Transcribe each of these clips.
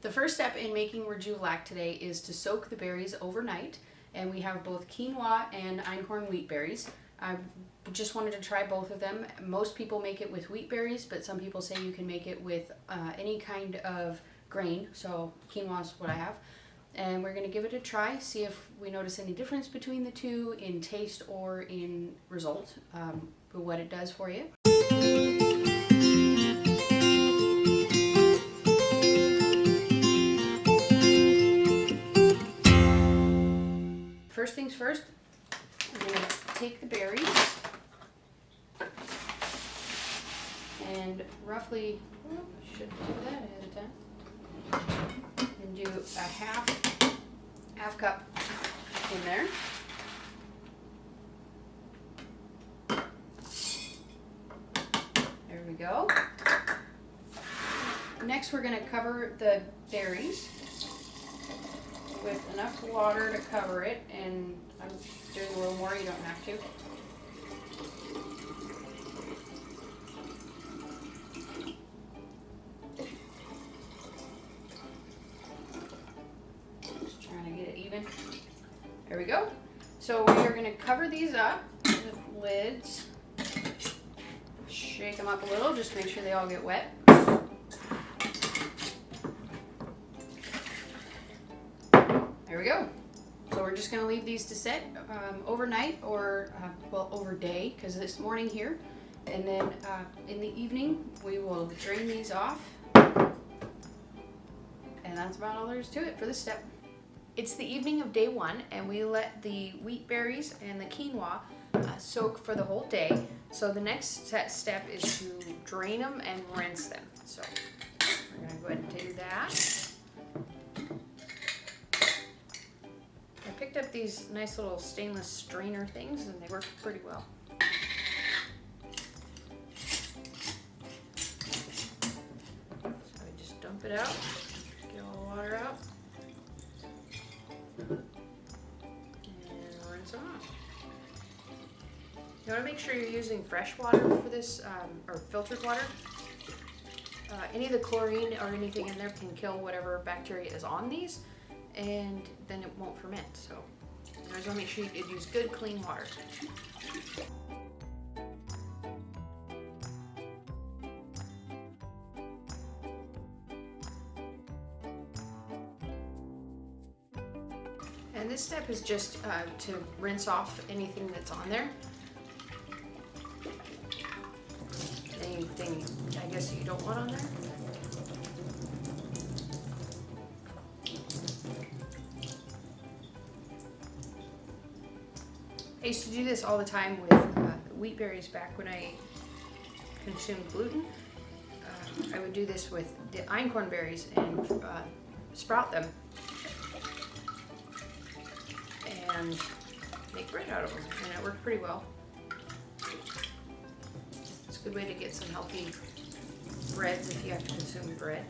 The first step in making Rejuvilac today is to soak the berries overnight, and we have both quinoa and einkorn wheat berries. I just wanted to try both of them. Most people make it with wheat berries, but some people say you can make it with any kind of grain, so quinoa is what I have. And we're going to give it a try, see if we notice any difference between the two in taste or in result, what it does for you. First things first, we're going to take the berries and roughly, should do that ahead of time, and do a half cup in there. There we go. Next we're going to cover the berries with enough water to cover it, and I'm doing a little more, you don't have to. Just trying to get it even. There we go. So we are going to cover these up with lids. Shake them up a little, just make sure they all get wet. There we go. So we're just going to leave these to set overnight or, over day, because it's morning here. And then in the evening, we will drain these off. And that's about all there is to it for this step. It's the evening of day one, and we let the wheat berries and the quinoa soak for the whole day. So the next step is to drain them and rinse them. So we're going to go ahead and do that. I picked up these nice little stainless strainer things, and they work pretty well. So I just dump it out, get all the water out, and rinse them off. You want to make sure you're using fresh water for this, or filtered water. Any of the chlorine or anything in there can kill whatever bacteria is on these, and then it won't ferment. So you always want to make sure you use good, clean water. And this step is just to rinse off anything that's on there. Anything, I guess, you don't want on there. I used to do this all the time with wheat berries back when I consumed gluten. I would do this with the einkorn berries and sprout them and make bread out of them, and it worked pretty well. It's a good way to get some healthy breads if you have to consume bread.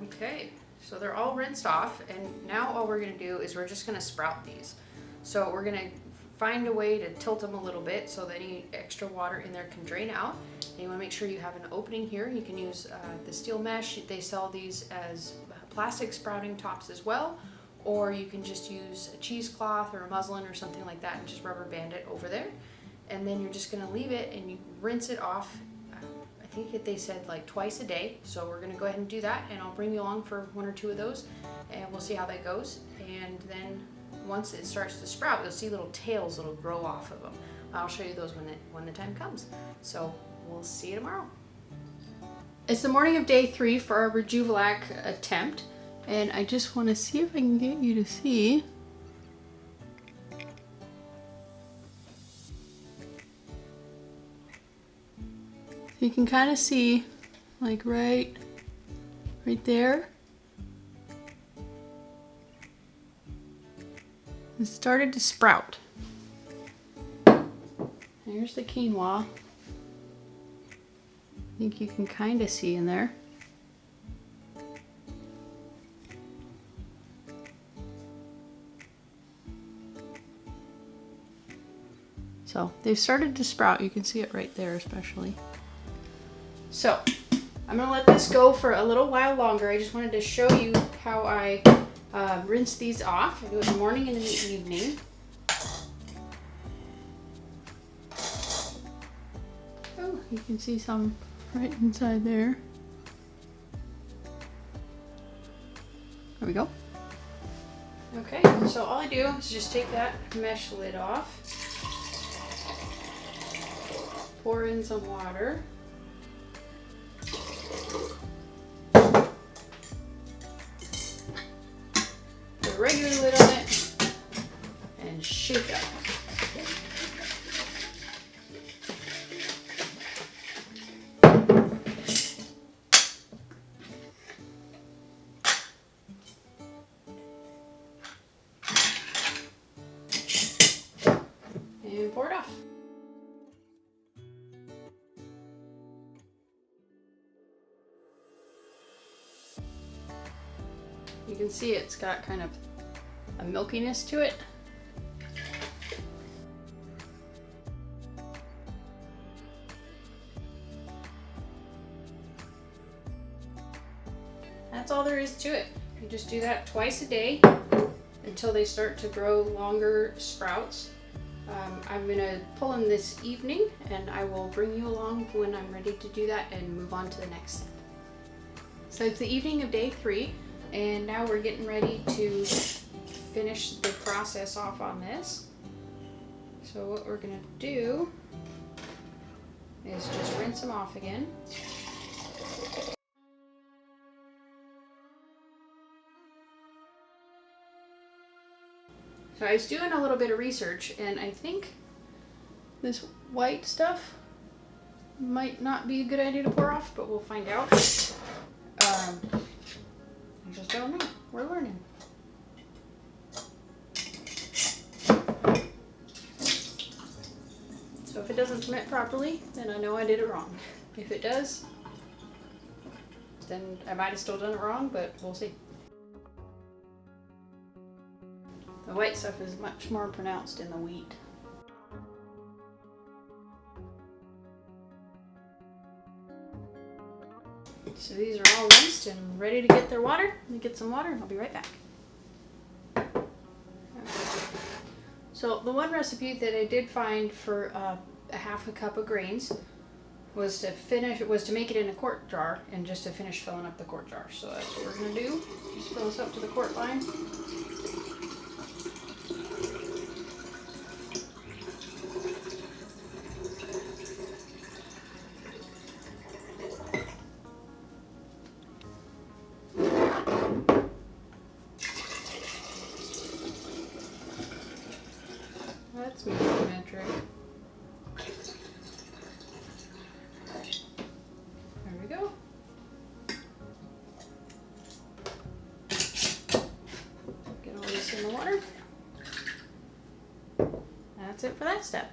Okay. So they're all rinsed off, and now all we're going to do is we're just going to sprout these. So we're going to find a way to tilt them a little bit so that any extra water in there can drain out. And you want to make sure you have an opening here. You can use the steel mesh. They sell these as plastic sprouting tops as well, or you can just use a cheesecloth or a muslin or something like that and just rubber band it over there. And then you're just going to leave it and you rinse it off. I think they said like twice a day, so we're going to go ahead and do that, and I'll bring you along for one or two of those, and we'll see how that goes. And then once it starts to sprout, you'll see little tails that'll grow off of them. I'll show you those when the time comes. So we'll see you tomorrow. It's the morning of day 3 for our Rejuvilac attempt, and I just want to see if I can get you to see. You can kind of see, like right there. It started to sprout. Here's the quinoa. I think you can kind of see in there. So they've started to sprout. You can see it right there especially. So I'm gonna let this go for a little while longer. I just wanted to show you how I rinse these off. I do it in the morning and in the evening. Oh, you can see some right inside there. There we go. Okay, so all I do is just take that mesh lid off, pour in some water, put a regular lid on it, and shake up. And pour it off. You can see it's got kind of a milkiness to it. That's all there is to it. You just do that twice a day until they start to grow longer sprouts. I'm gonna pull them this evening and I will bring you along when I'm ready to do that and move on to the next step. So it's the evening of day 3 and now we're getting ready to finish the process off on this. So what we're gonna do is just rinse them off again. So I was doing a little bit of research and I think this white stuff might not be a good idea to pour off, but we'll find out. I just don't know. We're learning. So if it doesn't ferment properly, then I know I did it wrong. If it does, then I might have still done it wrong, but we'll see. The white stuff is much more pronounced in the wheat. So these are all rinsed and ready to get their water. Let me get some water and I'll be right back. So the one recipe that I did find for a half a cup of grains was to make it in a quart jar and just to finish filling up the quart jar. So that's what we're gonna do. Just fill this up to the quart line. That's metric. There we go. Get all this in the water. That's it for that step.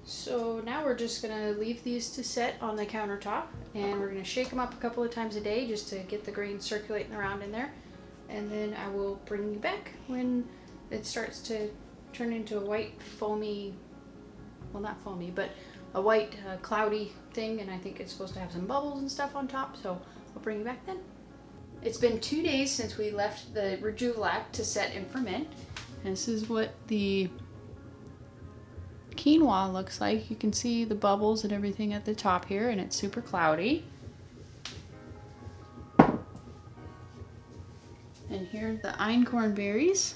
So now we're just gonna leave these to set on the countertop and we're gonna shake them up a couple of times a day just to get the grains circulating around in there. And then I will bring you back when it starts to turn into a white foamy, well not foamy, but a white cloudy thing, and I think it's supposed to have some bubbles and stuff on top, so I'll bring you back then. It's been 2 days since we left the Rejuvilac to set and ferment. And this is what the quinoa looks like. You can see the bubbles and everything at the top here, and it's super cloudy. And here are the einkorn berries.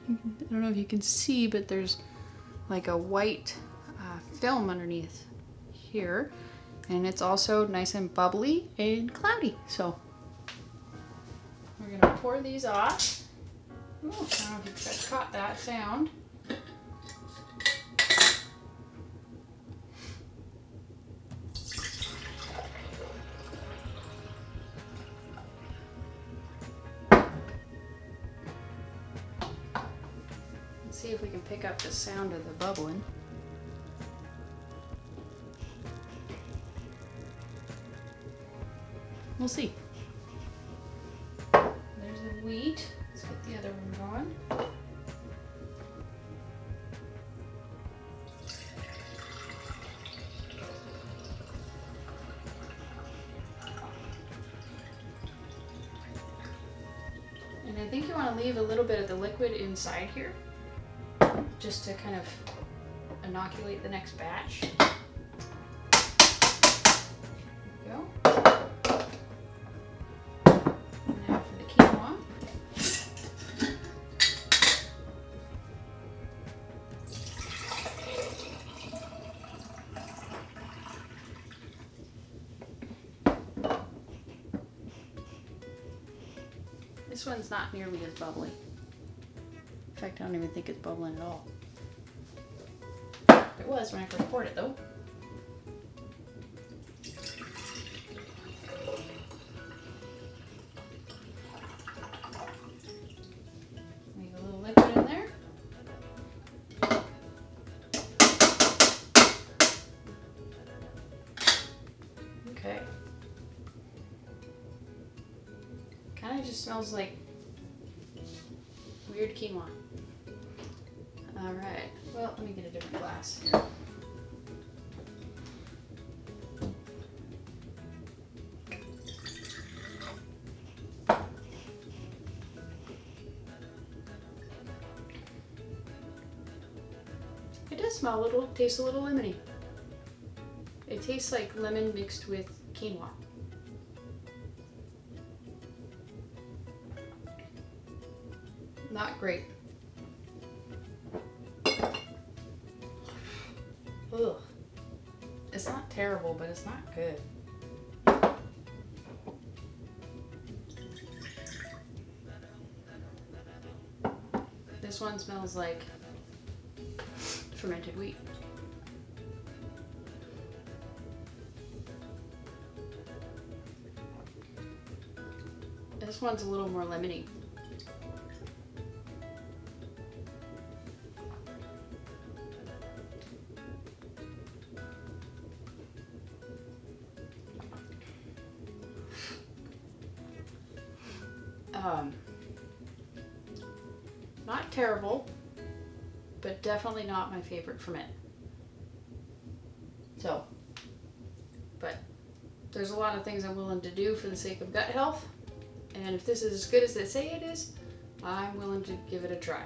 I don't know if you can see, but there's like a white film underneath here, and it's also nice and bubbly and cloudy. So we're gonna pour these off. Ooh, I don't know if you guys caught that sound. See if we can pick up the sound of the bubbling. We'll see. There's the wheat. Let's get the other one going. And I think you want to leave a little bit of the liquid inside here, just to kind of inoculate the next batch. There we go. Now for the quinoa. This one's not nearly as bubbly. In fact, I don't even think it's bubbling at all. It was when I first poured it though. Leave a little liquid in there. Okay. Kind of just smells like weird quinoa. All right, well, let me get a different glass here. It does smell a little, tastes a little lemony. It tastes like lemon mixed with quinoa. Not great. Ugh. It's not terrible, but it's not good. This one smells like fermented wheat. This one's a little more lemony. Not terrible, but definitely not my favorite ferment. So, but there's a lot of things I'm willing to do for the sake of gut health, and if this is as good as they say it is, I'm willing to give it a try.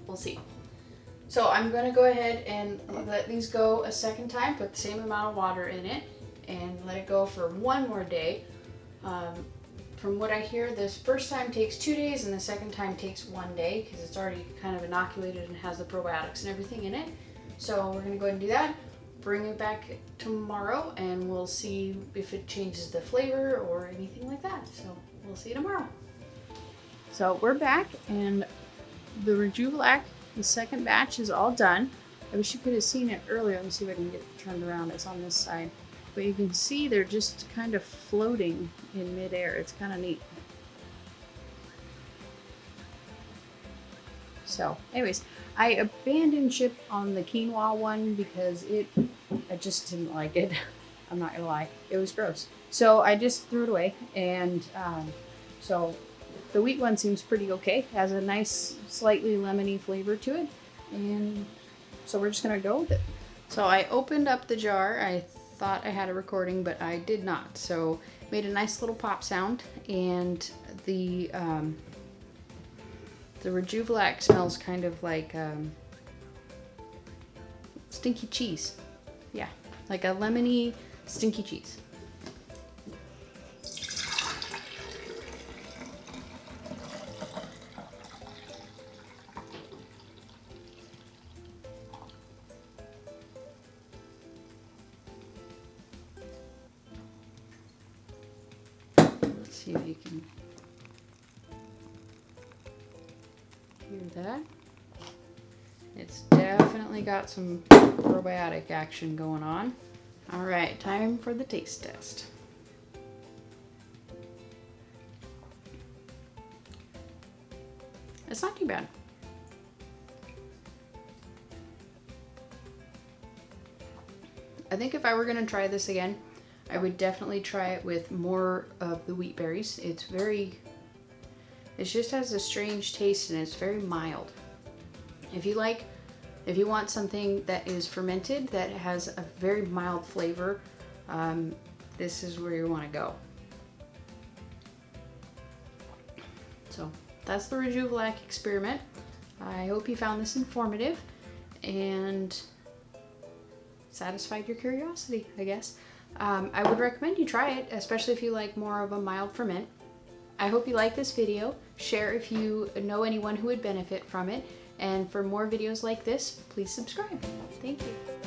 We'll see. So I'm going to go ahead and let these go a second time, put the same amount of water in it, and let it go for one more day. From what I hear, this first time takes 2 days and the second time takes 1 day because it's already kind of inoculated and has the probiotics and everything in it. So we're going to go ahead and do that, bring it back tomorrow, and we'll see if it changes the flavor or anything like that. So we'll see you tomorrow. So we're back, and the Rejuvilac, the second batch, is all done. I wish you could have seen it earlier. Let me see if I can get it turned around. It's on this side. But you can see they're just kind of floating in midair. It's kind of neat. So anyways, I abandoned ship on the quinoa one because I just didn't like it. I'm not gonna lie, it was gross. So I just threw it away, and so the wheat one seems pretty okay. Has a nice, slightly lemony flavor to it, and so we're just gonna go with it. So I opened up the jar. I thought I had a recording, but I did not. So made a nice little pop sound, and the Rejuvilac smells kind of like stinky cheese. Yeah, like a lemony stinky cheese. See if you can hear that. It's definitely got some probiotic action going on. All right, time for the taste test. It's not too bad. I think if I were gonna try this again, I would definitely try it with more of the wheat berries. It just has a strange taste and it's very mild. If you want something that is fermented, that has a very mild flavor, this is where you want to go. that's the Rejuvilac experiment. I hope you found this informative and satisfied your curiosity, I guess. I would recommend you try it, especially if you like more of a mild ferment. I hope you like this video. Share if you know anyone who would benefit from it. And for more videos like this, please subscribe. Thank you.